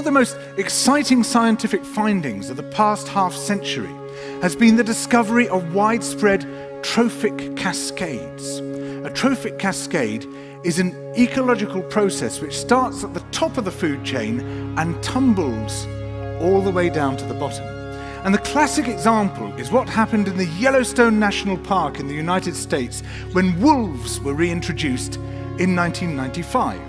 the most exciting scientific findings of the past half-century has been the discovery of widespread trophic cascades. A trophic cascade is an ecological process which starts at the top of the food chain and tumbles all the way down to the bottom. And the classic example is what happened in the Yellowstone National Park in the United States when wolves were reintroduced in 1995.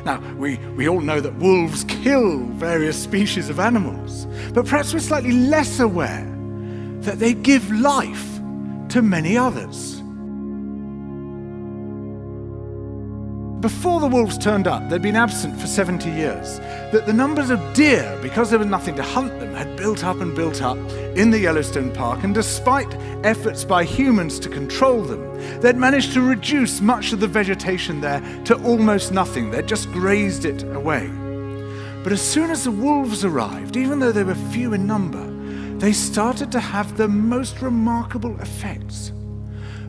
Now, we all know that wolves kill various species of animals, but perhaps we're slightly less aware that they give life to many others. Before the wolves turned up, they'd been absent for 70 years, that the numbers of deer, because there was nothing to hunt them, had built up and built up in the Yellowstone Park, and despite efforts by humans to control them, they'd managed to reduce much of the vegetation there to almost nothing. They'd just grazed it away. But as soon as the wolves arrived, even though they were few in number, they started to have the most remarkable effects.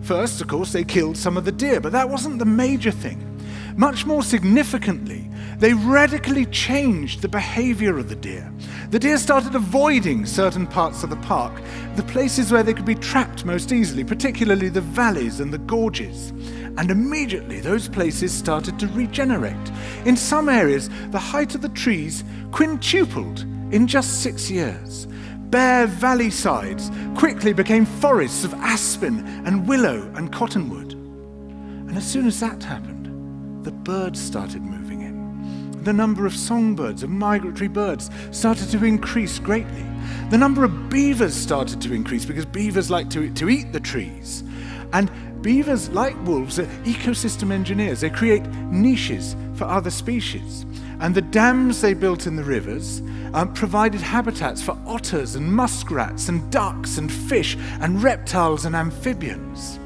First, of course, they killed some of the deer, but that wasn't the major thing. Much more significantly, they radically changed the behavior of the deer. The deer started avoiding certain parts of the park, the places where they could be trapped most easily, particularly the valleys and the gorges. And immediately those places started to regenerate. In some areas, the height of the trees quintupled in just 6 years. Bare valley sides quickly became forests of aspen and willow and cottonwood. And as soon as that happened, the birds started moving in. The number of songbirds, of migratory birds, started to increase greatly. The number of beavers started to increase because beavers like to eat the trees. And beavers, like wolves, are ecosystem engineers. They create niches for other species. And the dams they built in the rivers provided habitats for otters and muskrats and ducks and fish and reptiles and amphibians.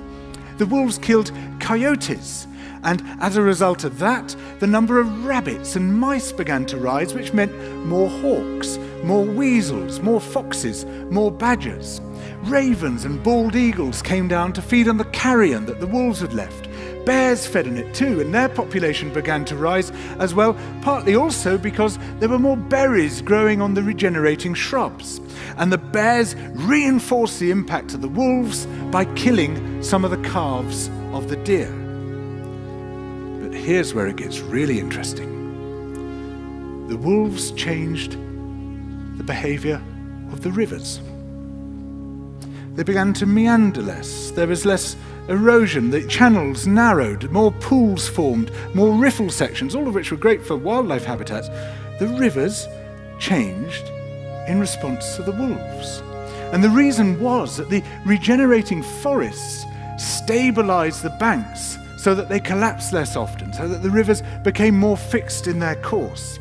The wolves killed coyotes, and as a result of that, the number of rabbits and mice began to rise, which meant more hawks, more weasels, more foxes, more badgers. Ravens and bald eagles came down to feed on the carrion that the wolves had left. Bears fed on it too, and their population began to rise as well, partly also because there were more berries growing on the regenerating shrubs. And the bears reinforced the impact of the wolves by killing some of the calves of the deer. But here's where it gets really interesting. The wolves changed the behavior of the rivers. They began to meander less. There was less erosion. The channels narrowed, more pools formed, more riffle sections, all of which were great for wildlife habitats. The rivers changed in response to the wolves. And the reason was that the regenerating forests stabilized the banks so that they collapsed less often, so that the rivers became more fixed in their course.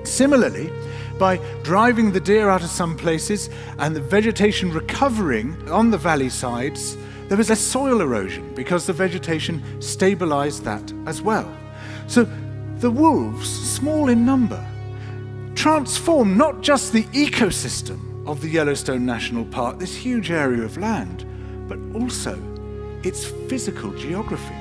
Similarly, by driving the deer out of some places and the vegetation recovering on the valley sides, there was less soil erosion because the vegetation stabilized that as well. So the wolves, small in number, transformed not just the ecosystem of the Yellowstone National Park, this huge area of land, but also its physical geography.